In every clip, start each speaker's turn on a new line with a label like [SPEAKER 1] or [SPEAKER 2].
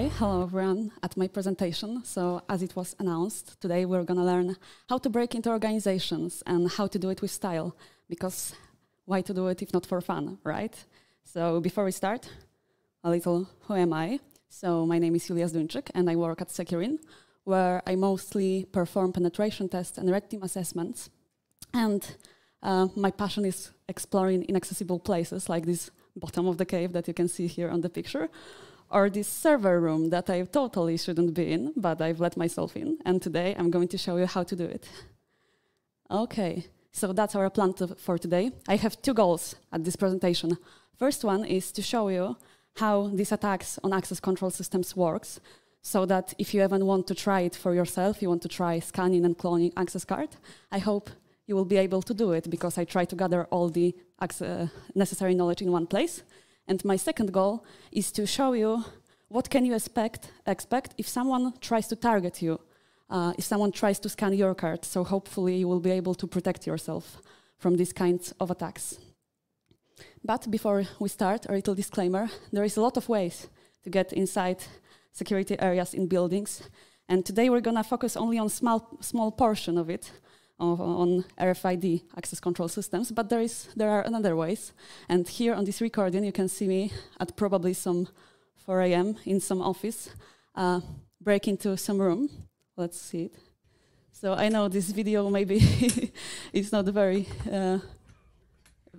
[SPEAKER 1] Hi, hello everyone at my presentation. So as it was announced, today we're going to learn how to break into organizations and how to do it with style, because why to do it if not for fun, right? So before we start, a little who am I? So my name is Zduńczyk and I work at Securin, where I mostly perform penetration tests and red team assessments. And my passion is exploring inaccessible places like this bottom of the cave that you can see here on the picture, or this server room that I totally shouldn't be in, but I've let myself in. And today I'm going to show you how to do it. Okay, so that's our plan for today. I have two goals at this presentation. First one is to show you how these attacks on access control systems works, so that if you even want to try it for yourself, you want to try scanning and cloning access card, I hope you will be able to do it, because I try to gather all the necessary knowledge in one place. And my second goal is to show you what can you expect if someone tries to target you, if someone tries to scan your card. So hopefully you will be able to protect yourself from these kinds of attacks. But before we start, a little disclaimer, there is a lot of ways to get inside security areas in buildings. And today we're going to focus only on small portion of it, on RFID access control systems, but there are other ways. And here on this recording, you can see me at probably some 4 a.m. in some office, break into some room. Let's see it. So I know this video maybe is not very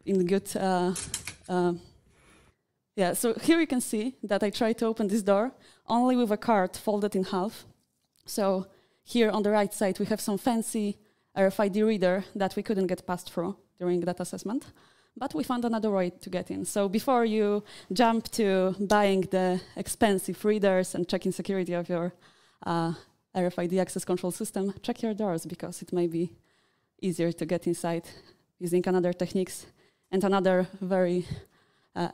[SPEAKER 1] in good. Yeah. So here you can see that I tried to open this door only with a card folded in half. So here on the right side, we have some fancy RFID reader that we couldn't get passed through during that assessment, but we found another way to get in. So before you jump to buying the expensive readers and checking security of your RFID access control system, check your doors, because it may be easier to get inside using another techniques and another very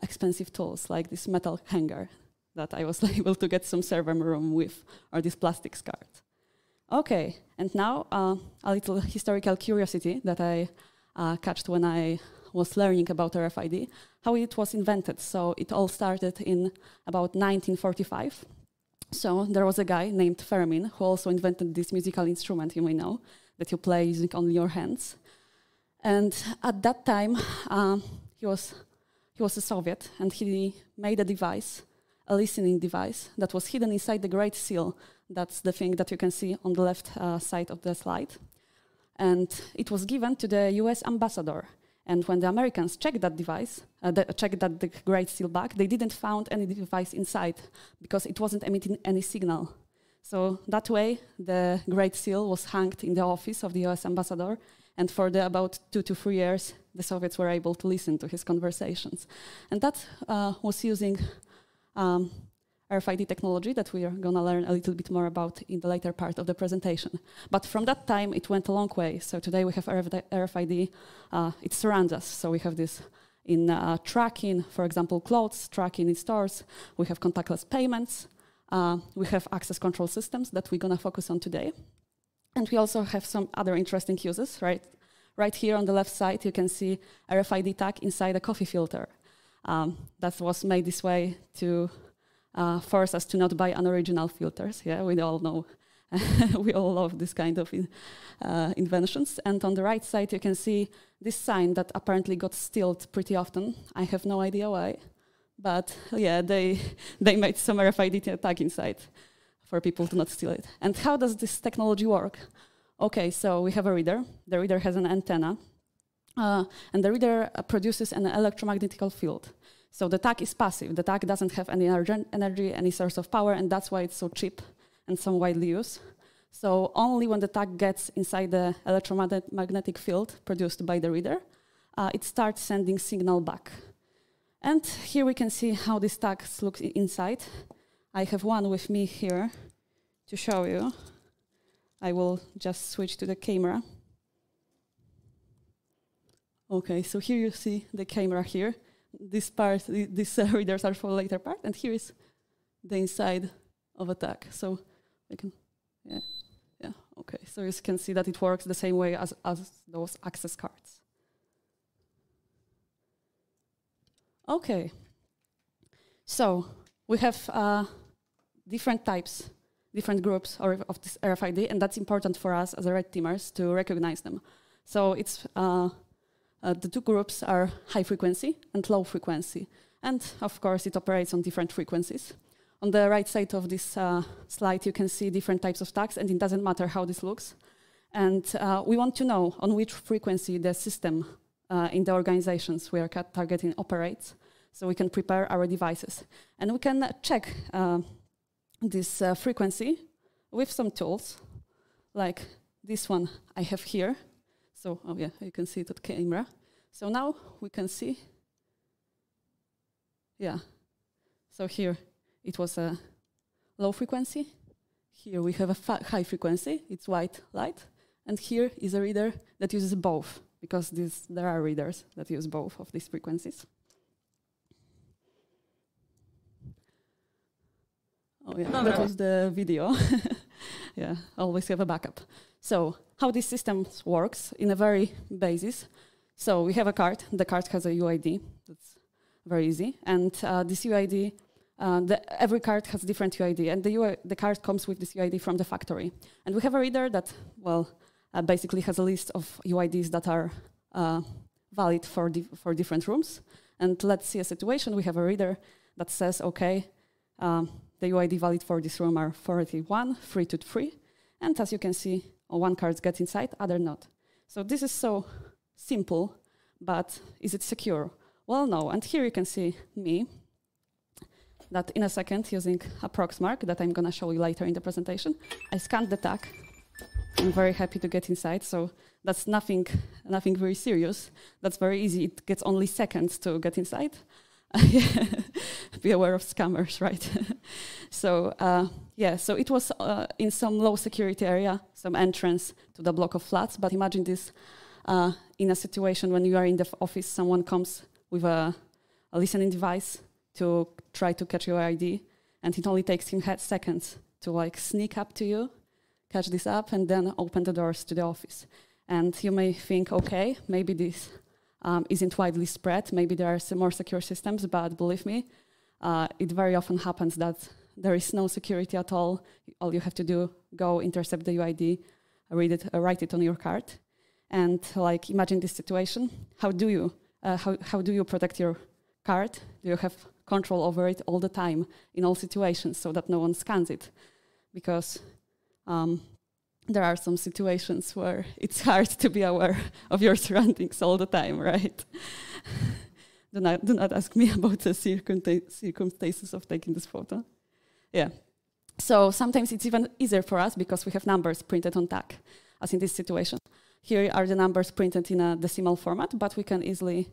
[SPEAKER 1] expensive tools like this metal hanger that I was able to get some server room with, or this plastic card. Okay, and now a little historical curiosity that I catched when I was learning about RFID, how it was invented. So it all started in about 1945. So there was a guy named Fermin who also invented this musical instrument you may know, that you play using only your hands. And at that time, he was a Soviet, and he made a device, a listening device, that was hidden inside the Great Seal. That's the thing that you can see on the left side of the slide. And it was given to the US ambassador. And when the Americans checked that device, checked that the Great Seal back, they didn't find any device inside, because it wasn't emitting any signal. So that way, the Great Seal was hanged in the office of the US ambassador. And for about 2 to 3 years, the Soviets were able to listen to his conversations. And that was using RFID technology that we are going to learn a little bit more about in the later part of the presentation. But from that time, it went a long way. So today we have RFID, it surrounds us. So we have this in tracking, for example, clothes, tracking in stores. We have contactless payments. We have access control systems that we're going to focus on today. And we also have some other interesting uses, right? Right here on the left side, you can see RFID tag inside a coffee filter. That was made this way to force us to not buy unoriginal filters. Yeah, we all know, we all love this kind of inventions. And on the right side, you can see this sign that apparently got stolen pretty often. I have no idea why, but yeah, they made some RFID tag inside for people to not steal it. And how does this technology work? Okay, so we have a reader. The reader has an antenna, and the reader produces an electromagnetic field. So the tag is passive. The tag doesn't have any energy, any source of power, and that's why it's so cheap and so widely used. So only when the tag gets inside the electromagnetic field produced by the reader, it starts sending signal back. And here we can see how this tag looks inside. I have one with me here to show you. I will just switch to the camera. Okay, so here you see the camera here. This part, these readers are for the later part, and here is the inside of a tag. So we can, yeah, okay. So you can see that it works the same way as those access cards. Okay, so we have different types, different groups of this RFID, and that's important for us as red teamers to recognize them. So it's the two groups are high frequency and low frequency, and of course it operates on different frequencies. On the right side of this slide, you can see different types of tags, and it doesn't matter how this looks. And we want to know on which frequency the system in the organizations we are targeting operates, so we can prepare our devices. And we can check this frequency with some tools, like this one I have here. So, oh yeah, you can see it on camera. So now we can see, yeah. So here it was a low frequency. Here we have a high frequency, it's white light. And here is a reader that uses both, because there are readers that use both of these frequencies. Oh yeah, that was the video. Yeah, always have a backup. So how this system works in a very basis. So we have a card. The card has a UID. That's very easy. And this UID, every card has different UID, and the card comes with this UID from the factory. And we have a reader that, well, basically has a list of UIDs that are valid for different rooms. And let's see a situation. We have a reader that says, okay, the UID valid for this room are 41, 323. And as you can see, one card gets inside, other not. So this is so simple, but is it secure? Well, no. And here you can see me, that in a second, using a Proxmark that I'm going to show you later in the presentation, I scanned the tag. I'm very happy to get inside, so that's nothing very serious. That's very easy. It gets only seconds to get inside. Be aware of scammers, right? So yeah, so it was in some low security area, some entrance to the block of flats. But imagine this in a situation when you are in the office, someone comes with a listening device to try to catch your ID, and it only takes him seconds to like sneak up to you, catch this up, and then open the doors to the office. And you may think, okay, maybe this isn't widely spread, maybe there are some more secure systems, but believe me, it very often happens that there is no security at all. All you have to do, go intercept the UID, read it, write it on your card, and like imagine this situation. How do you protect your card? Do you have control over it all the time in all situations so that no one scans it? Because there are some situations where it's hard to be aware of your surroundings all the time, right? Do not ask me about the circumstances of taking this photo. Yeah. So sometimes it's even easier for us because we have numbers printed on tag, as in this situation. Here are the numbers printed in a decimal format, but we can easily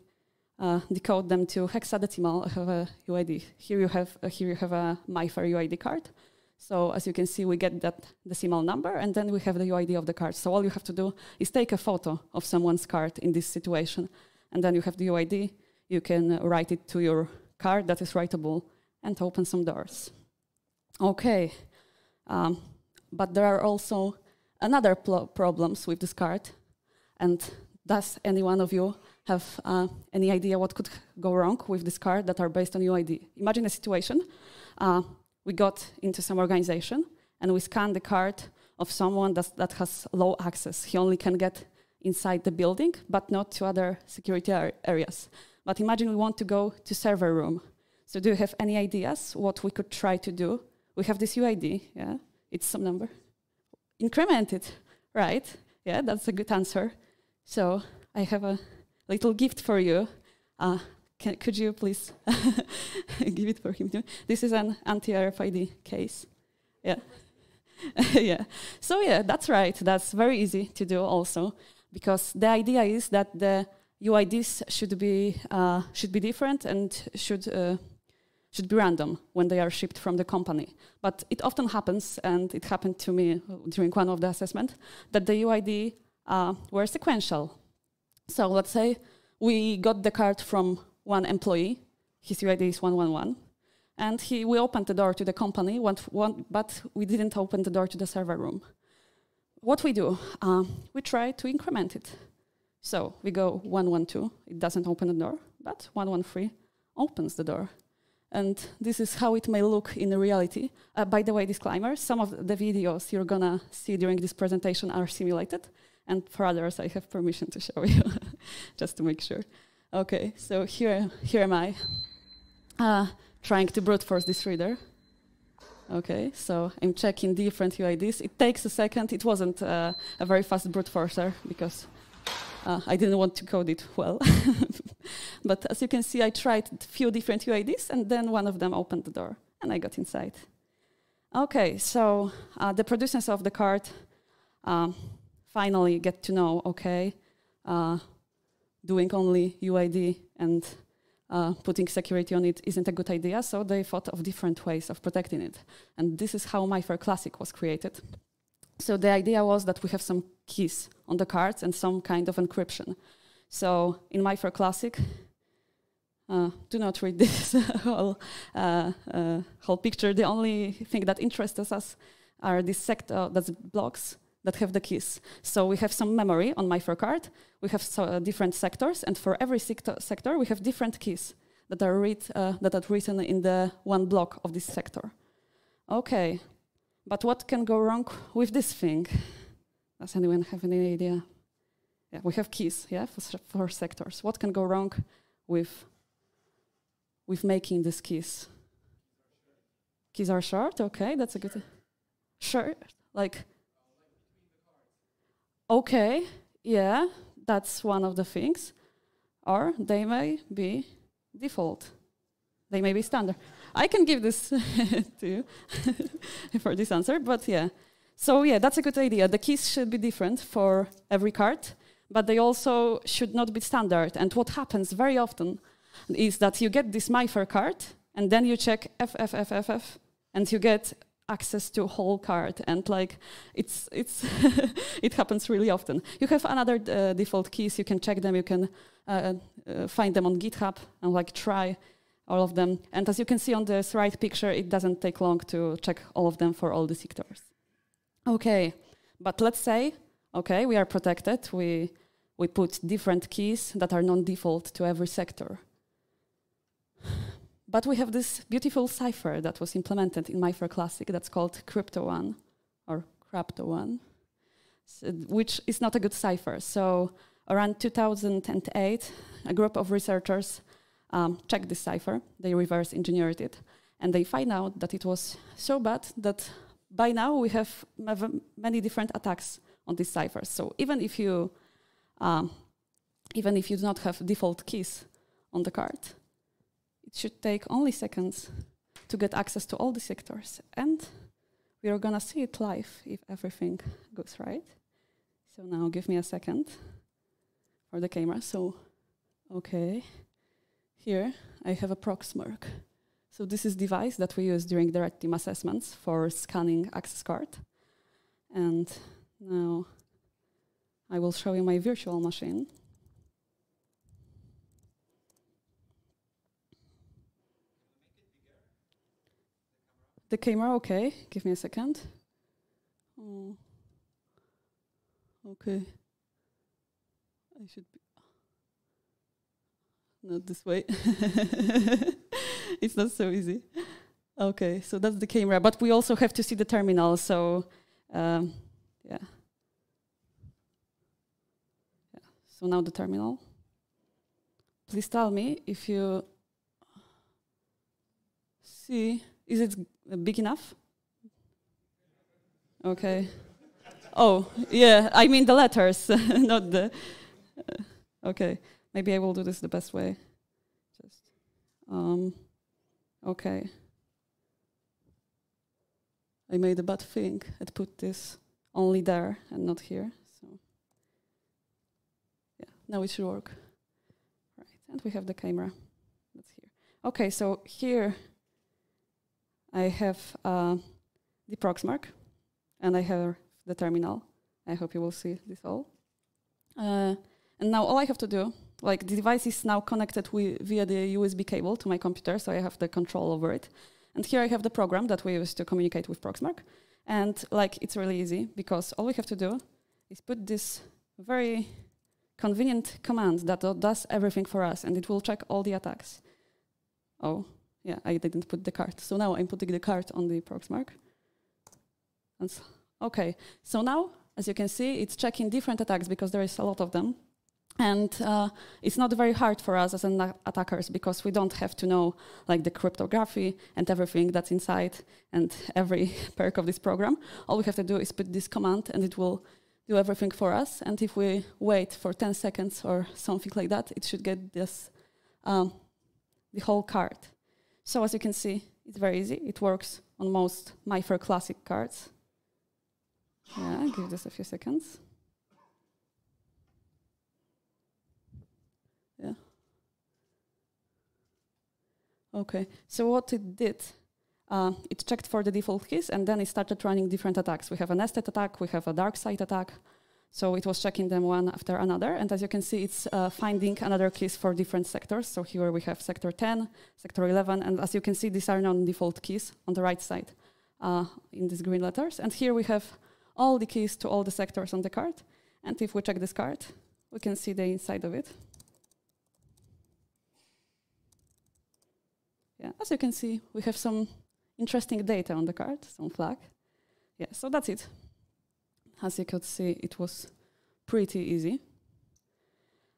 [SPEAKER 1] decode them to hexadecimal. I have a UID. Here you have a MyFair UID card. So as you can see, we get that decimal number, and then we have the UID of the card. So all you have to do is take a photo of someone's card in this situation, and then you have the UID. You can write it to your card that is writable and open some doors. Okay, but there are also another problems with this card. And does any one of you have any idea what could go wrong with this card that are based on UID? Imagine a situation. We got into some organization and we scanned the card of someone that has low access. He only can get inside the building, but not to other security areas. But imagine we want to go to server room. So do you have any ideas what we could try to do? We have this UID, yeah, it's some number. Increment it, right? Yeah, that's a good answer. So I have a little gift for you. Could you please give it for him too? This is an anti-RFID case. Yeah. Yeah. So yeah, that's right. That's very easy to do also, because the idea is that the UIDs should be different and should be random when they are shipped from the company. But it often happens, and it happened to me during one of the assessments, that the UID were sequential. So let's say we got the card from one employee, his UID is 111, and we opened the door to the company, but we didn't open the door to the server room. What we do? We try to increment it. So we go 112, it doesn't open the door, but 113 opens the door. And this is how it may look in reality. By the way, disclaimer, some of the videos you're gonna see during this presentation are simulated, and for others I have permission to show you, just to make sure. Okay, so here am I, trying to brute force this reader. Okay, so I'm checking different UIDs. It takes a second. It wasn't a very fast brute forcer because I didn't want to code it well. But as you can see, I tried a few different UIDs, and then one of them opened the door, and I got inside. Okay, so the producers of the card finally get to know, okay, doing only UID and putting security on it isn't a good idea, so they thought of different ways of protecting it. And this is how MyFair Classic was created. So the idea was that we have some keys on the cards and some kind of encryption. So in MyFair Classic, do not read this whole picture. The only thing that interests us are these that's blocks that have the keys. So we have some memory on MyFair card. We have different sectors, and for every sector, we have different keys that are written in the one block of this sector. Okay, but what can go wrong with this thing? Does anyone have any idea? Yeah, we have keys, yeah, for sectors. What can go wrong with making these keys? Keys are short, okay, that's a good... Short, like... Okay, yeah, that's one of the things. Or they may be default. They may be standard. I can give this to you for this answer, but yeah. So yeah, that's a good idea. The keys should be different for every card, but they also should not be standard. And what happens very often is that you get this MyFair card, and then you check FFFFF, and you get access to whole card, and like it's it happens really often. You have another default keys. You can check them. You can find them on GitHub and like try all of them. And as you can see on this right picture, it doesn't take long to check all of them for all the sectors. Okay, but let's say okay, we are protected. We put different keys that are non-default to every sector. But we have this beautiful cipher that was implemented in MyFair Classic that's called Crypto1, or Crypto1, which is not a good cipher. So around 2008, a group of researchers checked this cipher. They reverse engineered it, and they find out that it was so bad that by now we have many different attacks on this cipher. So even if you do not have default keys on the card, it should take only seconds to get access to all the sectors. And we are gonna see it live if everything goes right. So now give me a second for the camera. So, okay, here I have a Proxmark. So this is device that we use during the red team assessments for scanning access card. And now I will show you my virtual machine. The camera, okay. Give me a second. Oh. Okay. I should be not this way. It's not so easy. Okay, so that's the camera, but we also have to see the terminal. So, yeah. So now the terminal. Please tell me if you see. Is it big enough? Okay. Oh, yeah, I mean the letters, not the... okay, maybe I will do this the best way. Just, okay. I made a bad thing and put this only there and not here. So, yeah, now it should work. Right, and we have the camera. That's here. Okay, so here I have the Proxmark, and I have the terminal. I hope you will see this all. And now all I have to do, like the device is now connected via the USB cable to my computer, so I have the control over it. And here I have the program that we use to communicate with Proxmark. And like it's really easy, because all we have to do is put this very convenient command that does everything for us, and it will check all the attacks. Oh, Yeah, I didn't put the card. So now I'm putting the card on the Proxmark. Okay, so now, as you can see, it's checking different attacks because there is a lot of them. And it's not very hard for us as attackers because we don't have to know like the cryptography and everything that's inside and every perk of this program. All we have to do is put this command and it will do everything for us. And if we wait for 10 seconds or something like that, it should get this, the whole card. So as you can see, it's very easy. It works on most MyFair Classic cards. Yeah, give this a few seconds. Yeah. Okay, so what it did, it checked for the default keys and then it started running different attacks. We have a nested attack, we have a dark side attack. So it was checking them one after another. And as you can see, it's finding another keys for different sectors. So here we have sector 10, sector 11. And as you can see, these are non-default keys on the right side in these green letters. And here we have all the keys to all the sectors on the card. And if we check this card, we can see the inside of it. Yeah, as you can see, we have some interesting data on the card, some flag. Yeah, so that's it. As you could see, it was pretty easy.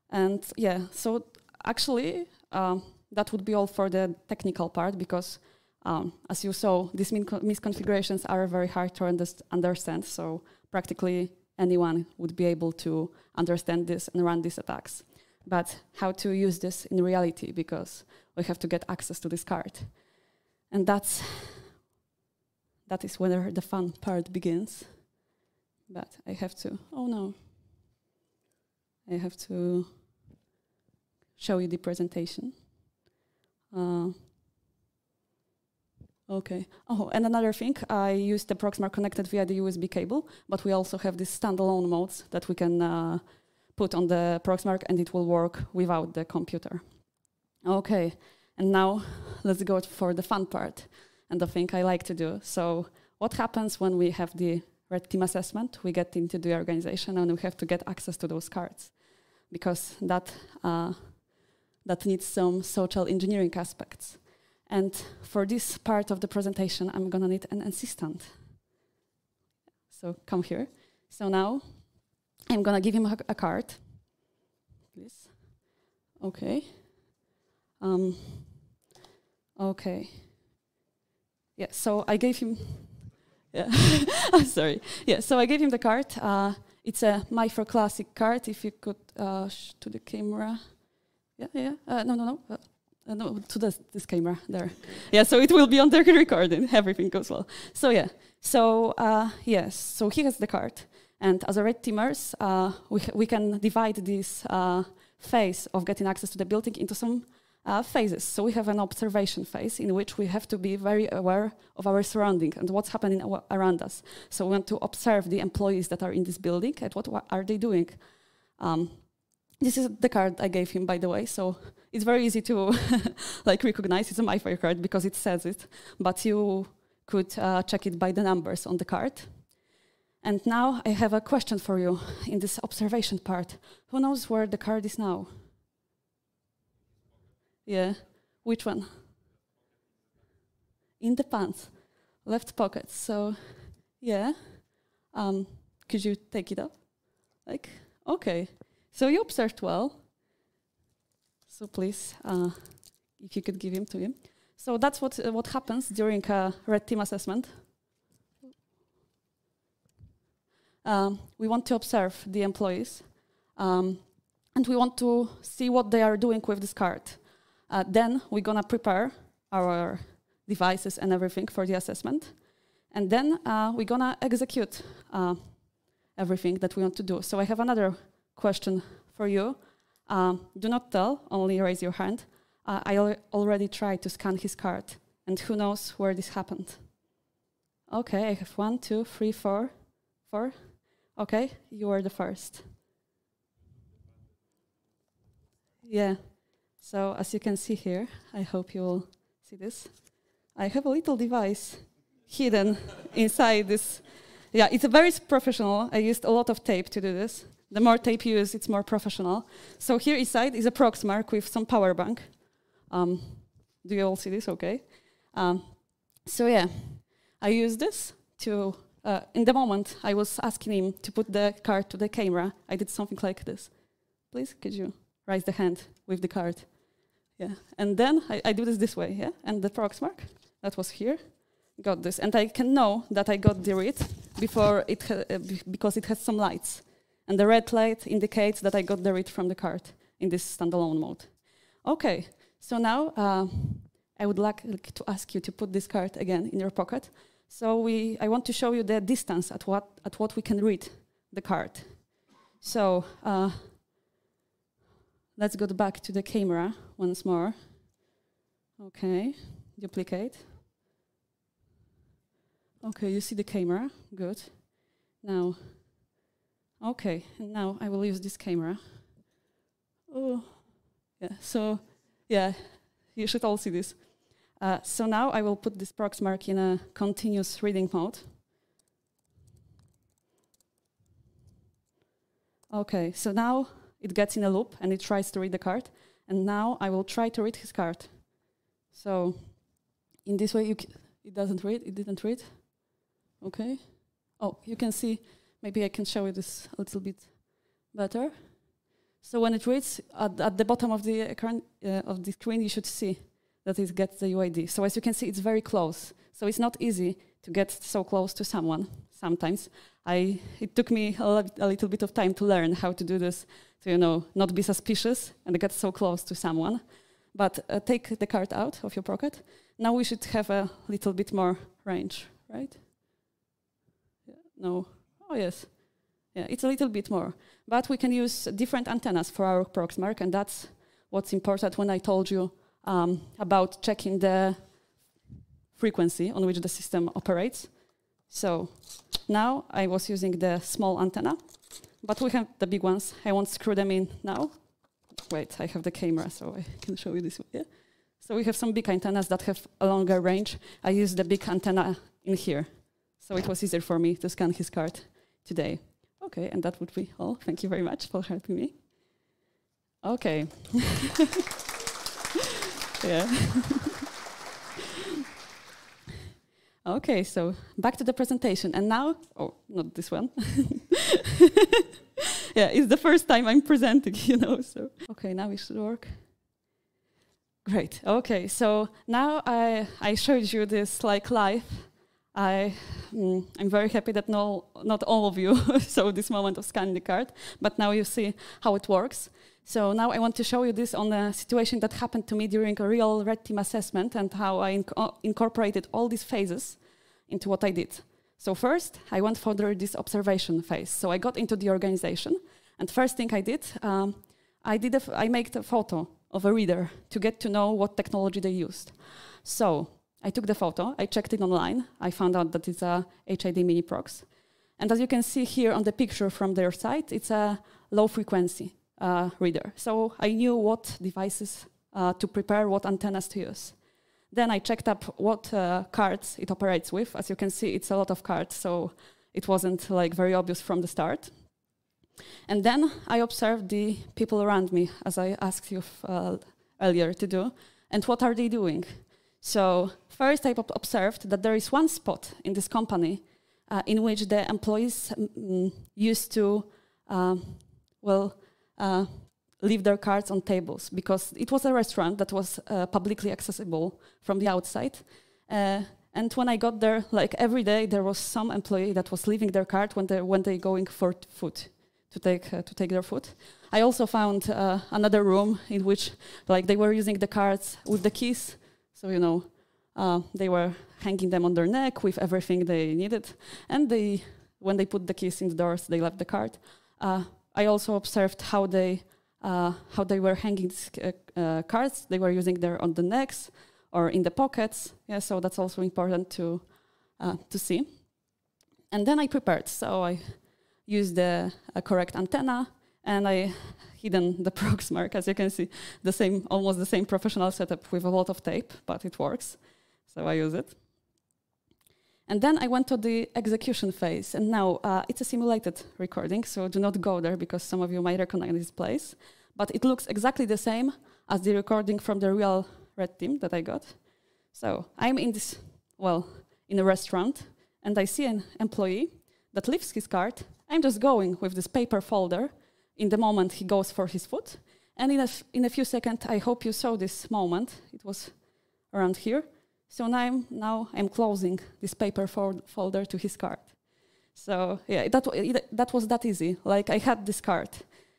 [SPEAKER 1] And yeah, so actually, that would be all for the technical part because as you saw, these misconfigurations are very hard to understand. So practically anyone would be able to understand this and run these attacks. But how to use this in reality, because we have to get access to this card. And that is where the fun part begins. But I have to, oh no. I have to show you the presentation. Okay. Oh, and another thing, I used the Proxmark connected via the USB cable, but we also have these standalone modes that we can put on the Proxmark and it will work without the computer. Okay, and now let's go for the fun part and the thing I like to do. So what happens when we have the red team assessment? We get into the organization and we have to get access to those cards because that needs some social engineering aspects. And for this part of the presentation, I'm gonna need an assistant. So come here. So now I'm gonna give him a card, please. Okay. Okay. Yeah, so I gave him, yeah, I'm sorry. Yeah, so I gave him the card. It's a MyFair Classic card, if you could to the camera. Yeah, no, to this camera there. Yeah, so it will be on the recording, everything goes well. So yeah, so yes, so he has the card. And as a red teamers, we can divide this phase of getting access to the building into some phases. So we have an observation phase in which we have to be very aware of our surrounding and what's happening around us. So we want to observe the employees that are in this building and what are they doing. This is the card I gave him, by the way, so it's very easy to like recognize. It's a MyFair card because it says it, but you could check it by the numbers on the card. And now I have a question for you in this observation part. Who knows where the card is now? Yeah, which one? In the pants, left pocket. So, yeah, could you take it up? Like, okay. So you observed well. So please, if you could give him to him. So that's what happens during a red team assessment. We want to observe the employees, and we want to see what they are doing with this card. Then we're gonna prepare our devices and everything for the assessment, and then we're gonna execute everything that we want to do. So I have another question for you. Do not tell, only raise your hand. I already tried to scan his card, and who knows where this happened? Okay, I have 1, 2, 3, 4. Okay, you are the first. Yeah, so as you can see here, I hope you will see this. I have a little device hidden inside this. Yeah, it's a very professional. I used a lot of tape to do this. The more tape you use, it's more professional. So here inside is a Proxmark with some power bank. Do you all see this? Okay. So yeah, I use this to, in the moment I was asking him to put the card to the camera, I did something like this. Please, could you raise the hand with the card? Yeah, and then I do this way, yeah? And the proxmark, that was here, got this. And I can know that I got the read before it because it has some lights. And the red light indicates that I got the read from the card in this standalone mode. Okay, so now I would like to ask you to put this card again in your pocket. So I want to show you the distance at what we can read the card. So let's go back to the camera once more. Okay, duplicate. Okay, you see the camera, good. Now, okay, and now I will use this camera. Oh, yeah, so, yeah, you should all see this. So now I will put this proxmark in a continuous reading mode. Okay, so now it gets in a loop and it tries to read the card. And now I will try to read his card. So in this way, it doesn't read, it didn't read. Okay. Oh, you can see, maybe I can show you this a little bit better. So when it reads, at the bottom of the screen, you should see that it gets the UID. So as you can see, it's very close. So it's not easy to get so close to someone sometimes. It took me a little bit of time to learn how to do this, to not be suspicious and get so close to someone. But take the card out of your pocket. Now we should have a little bit more range, right? Yeah, no, oh yes. Yeah, it's a little bit more. But we can use different antennas for our proxmark, and that's what's important when I told you about checking the frequency on which the system operates. So now I was using the small antenna, but we have the big ones. I won't screw them in now. Wait, I have the camera, so I can show you this one. Yeah? So we have some big antennas that have a longer range. I used the big antenna in here, so it was easier for me to scan his card today. Okay, and that would be all. Thank you very much for helping me. Okay. Yeah. Okay, so back to the presentation. And now, oh, not this one. Yeah, it's the first time I'm presenting, so. Okay, now it should work. Great, okay, so now I showed you this like live. I'm very happy that not all of you saw this moment of scanning the card, but now you see how it works. So now I want to show you this on a situation that happened to me during a real red team assessment and how I incorporated all these phases into what I did. So first, I went for this observation phase. So I got into the organization, and first thing I did, I made a photo of a reader to get to know what technology they used. So I took the photo, I checked it online, I found out that it's a HID mini prox. And as you can see here on the picture from their site, it's a low frequency reader. So I knew what devices to prepare, what antennas to use. Then I checked up what cards it operates with. As you can see, it's a lot of cards, so it wasn't like very obvious from the start. And then I observed the people around me, as I asked you earlier to do, and what are they doing? So first I observed that there is one spot in this company in which the employees used to, leave their cards on tables, because it was a restaurant that was publicly accessible from the outside. And when I got there, like every day, there was some employee that was leaving their card when they going for food, to take their food. I also found another room in which they were using the cards with the keys. So, they were hanging them on their neck with everything they needed. And when they put the keys in the doors, they left the card. I also observed how they were hanging cards. They were using them on the necks or in the pockets. Yeah, so that's also important to see. And then I prepared. So I used the correct antenna, and I hidden the proxmark. As you can see, almost the same professional setup with a lot of tape, but it works. So I use it. And then I went to the execution phase, and now it's a simulated recording, so do not go there because some of you might recognize this place. But it looks exactly the same as the recording from the real red team that I got. So I'm in this, well, in a restaurant, and I see an employee that leaves his card. I'm just going with this paper folder in the moment he goes for his food. And in a few seconds, I hope you saw this moment. It was around here. So now I'm closing this paper folder to his card. So yeah, that was that easy. Like I had this card.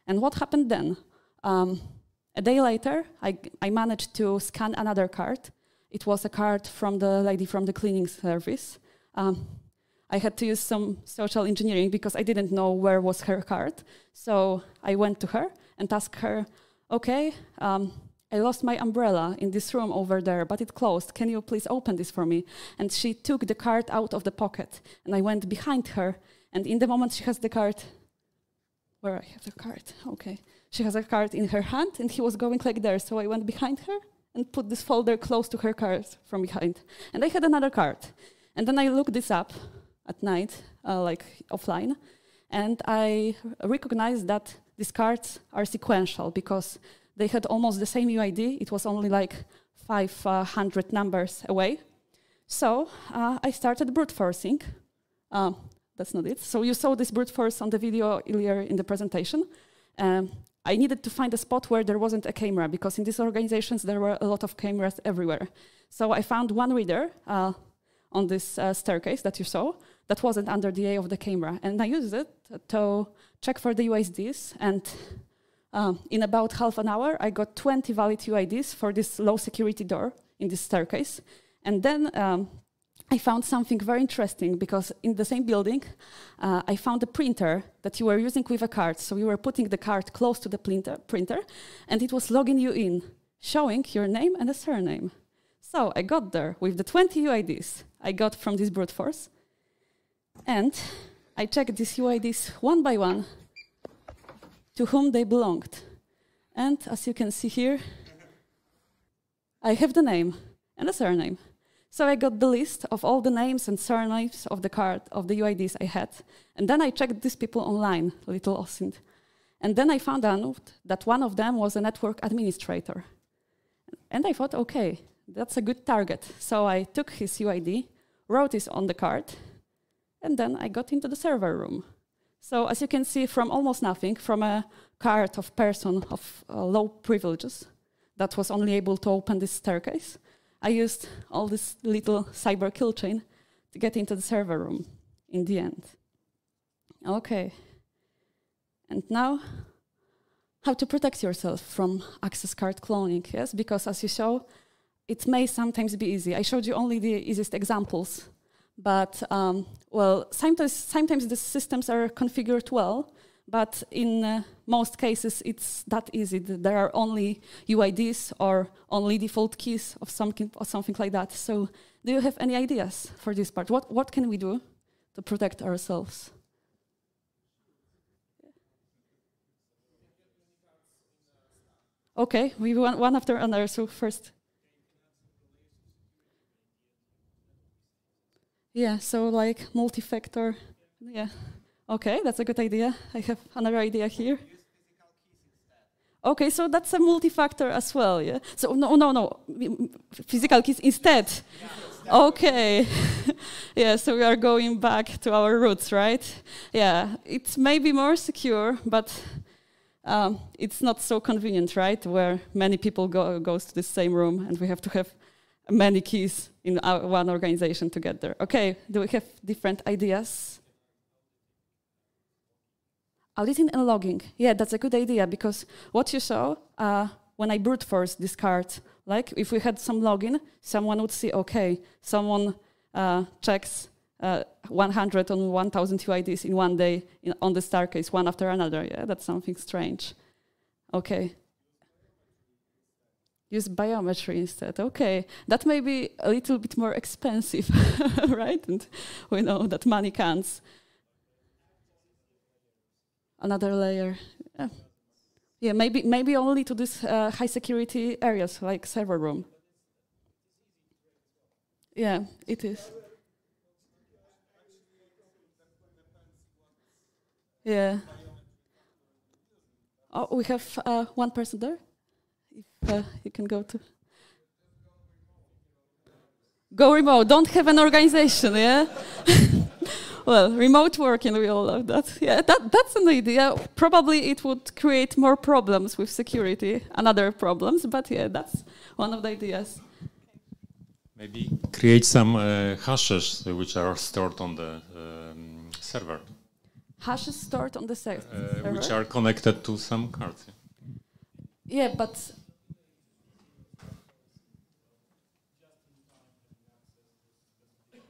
[SPEAKER 1] And what happened then? A day later, I managed to scan another card. It was a card from the lady from the cleaning service. I had to use some social engineering because I didn't know where was her card. So I went to her and asked her, okay, I lost my umbrella in this room over there, but it closed. Can you please open this for me? And she took the card out of the pocket, and I went behind her. And in the moment she has the card, where I have the card, okay. She has a card in her hand, and he was going like there. So I went behind her and put this folder close to her card from behind. And I had another card. And then I looked this up at night, like offline, and I recognized that these cards are sequential because they had almost the same UID. It was only like 500 numbers away. So I started brute forcing. That's not it. So you saw this brute force on the video earlier in the presentation. I needed to find a spot where there wasn't a camera because in these organizations there were a lot of cameras everywhere. So I found one reader on this staircase that you saw that wasn't under the eye of the camera. And I used it to check for the UIDs. And in about half an hour, I got 20 valid UIDs for this low security door in this staircase. And then I found something very interesting because in the same building, I found a printer that you were using with a card. So you were putting the card close to the printer, and it was logging you in, showing your name and a surname. So I got there with the 20 UIDs I got from this brute force, and I checked these UIDs one by one to whom they belonged. And as you can see here, I have the name and a surname. So I got the list of all the names and surnames of the card, of the UIDs I had. And then I checked these people online, little OSINT. And then I found out that one of them was a network administrator. And I thought, okay, that's a good target. So I took his UID, wrote this on the card, and then I got into the server room. So as you can see, from almost nothing, from a card of person of low privileges that was only able to open this staircase, I used all this little cyber kill chain to get into the server room in the end. Okay. And now, how to protect yourself from access card cloning, yes? Because as you saw, it may sometimes be easy. I showed you only the easiest examples, but well, sometimes the systems are configured well, but in most cases it's that easy. There are only UIDs or only default keys of something like that. So do you have any ideas for this part? What can we do to protect ourselves? Okay, we went one after another, so first. Yeah, so like multi-factor, yeah. Okay, that's a good idea. I have another idea here. Okay, so that's a multi-factor as well, yeah? So no, physical keys instead. Okay, yeah, so we are going back to our roots, right? Yeah, it may be more secure, but it's not so convenient, right? Where many people goes to the same room and we have to have many keys in one organization to get there. Okay, do we have different ideas? Auditing and logging. Yeah, that's a good idea because what you saw when I brute forced this card, like if we had some login, someone would see, okay, someone checks 100 on 1,000 UIDs in one day on the staircase, one after another. Yeah, that's something strange. Okay. Use biometry instead. Okay, that may be a little bit more expensive, right? And we know that money counts. Another layer. Yeah, maybe only to these high security areas like server room. Yeah, it is. Yeah. Oh, we have one person there. If you can go to. Go remote. Don't have an organization, yeah? Well, remote working, we all love that. Yeah, that's an idea. Probably it would create more problems with security and other problems, but yeah, that's one of the ideas.
[SPEAKER 2] Maybe create some hashes which are stored on the server.
[SPEAKER 1] Hashes stored on the server?
[SPEAKER 2] Which are connected to some cards.
[SPEAKER 1] Yeah, but...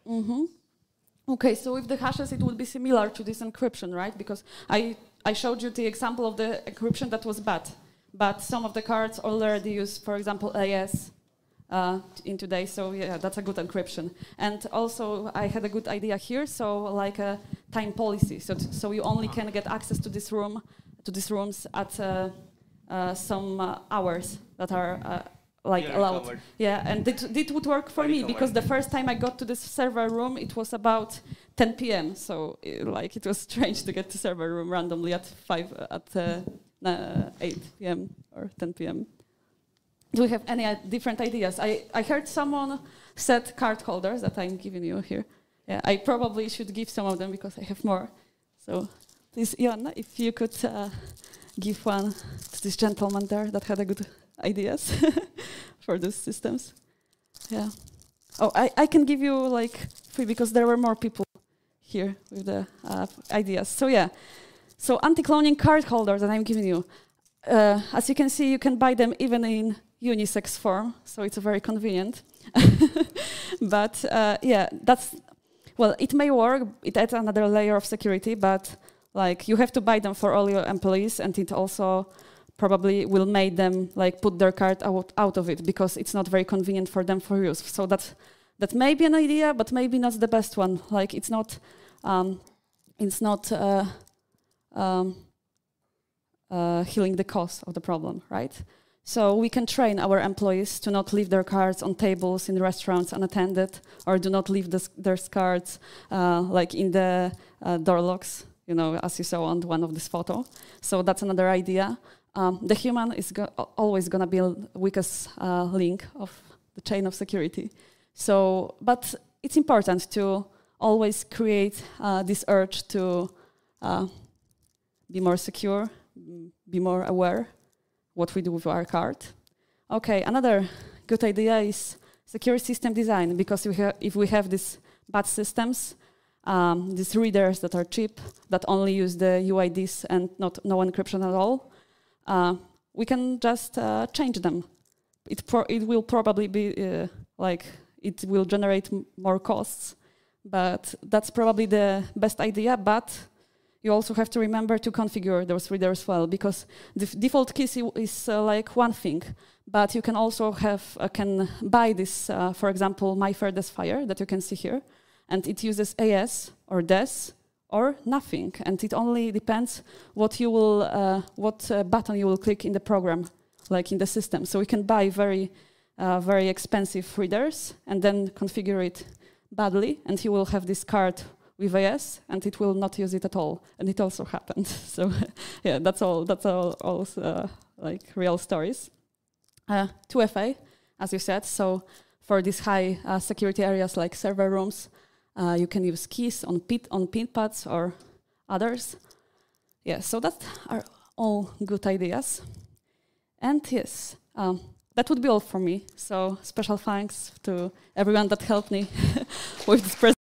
[SPEAKER 1] Mm-hmm. Okay, so with the hashes, it would be similar to this encryption, right? Because I showed you the example of the encryption that was bad, but some of the cards already use, for example, AES in today. So yeah, that's a good encryption. And also, I had a good idea here. So like a time policy. So you only can get access to this room, to these rooms at some hours that are. Like allowed. Covered. Yeah, and it would work for me because the first time I got to this server room, it was about 10 p.m. So it was strange to get to server room randomly at 8 p.m. or 10 p.m. Do we have any different ideas? I heard someone said card holders that I'm giving you here. Yeah, I probably should give some of them because I have more. So please, Joanna, if you could give one to this gentleman there that had a good ideas for those systems. Yeah. Oh, I can give you like 3 because there were more people here with the ideas. So yeah. So anti-cloning card holders that I'm giving you. As you can see, you can buy them even in unisex form. So it's very convenient. But yeah, well, it may work. It adds another layer of security, but like you have to buy them for all your employees, and it also probably will make them like put their card out of it because it's not very convenient for them for use. So that may be an idea, but maybe not the best one. Like it's not healing the cause of the problem, right? So we can train our employees to not leave their cards on tables in restaurants unattended, or do not leave their cards like in the door locks, you know, as you saw on one of this photo. So that's another idea. The human is always going to be the weakest link of the chain of security. So, but it's important to always create this urge to be more secure, be more aware what we do with our card. Okay, another good idea is secure system design, because if we have these bad systems, these readers that are cheap, that only use the UIDs and no encryption at all, we can just change them. It will probably be like it will generate more costs, but that's probably the best idea. But you also have to remember to configure those readers well, because the default keys is like one thing, but you can also can buy this, for example, MyFair Desfire that you can see here, and it uses AS or DES or nothing, and it only depends what button you will click in the program, like in the system. So we can buy very expensive readers and then configure it badly, and you will have this card with AS, and it will not use it at all. And it also happened. So yeah, that's all like real stories. 2FA, as you said. So for these high security areas like server rooms, you can use keys on pin pads or others. Yeah, so that are all good ideas. And yes, that would be all for me. So special thanks to everyone that helped me with this presentation.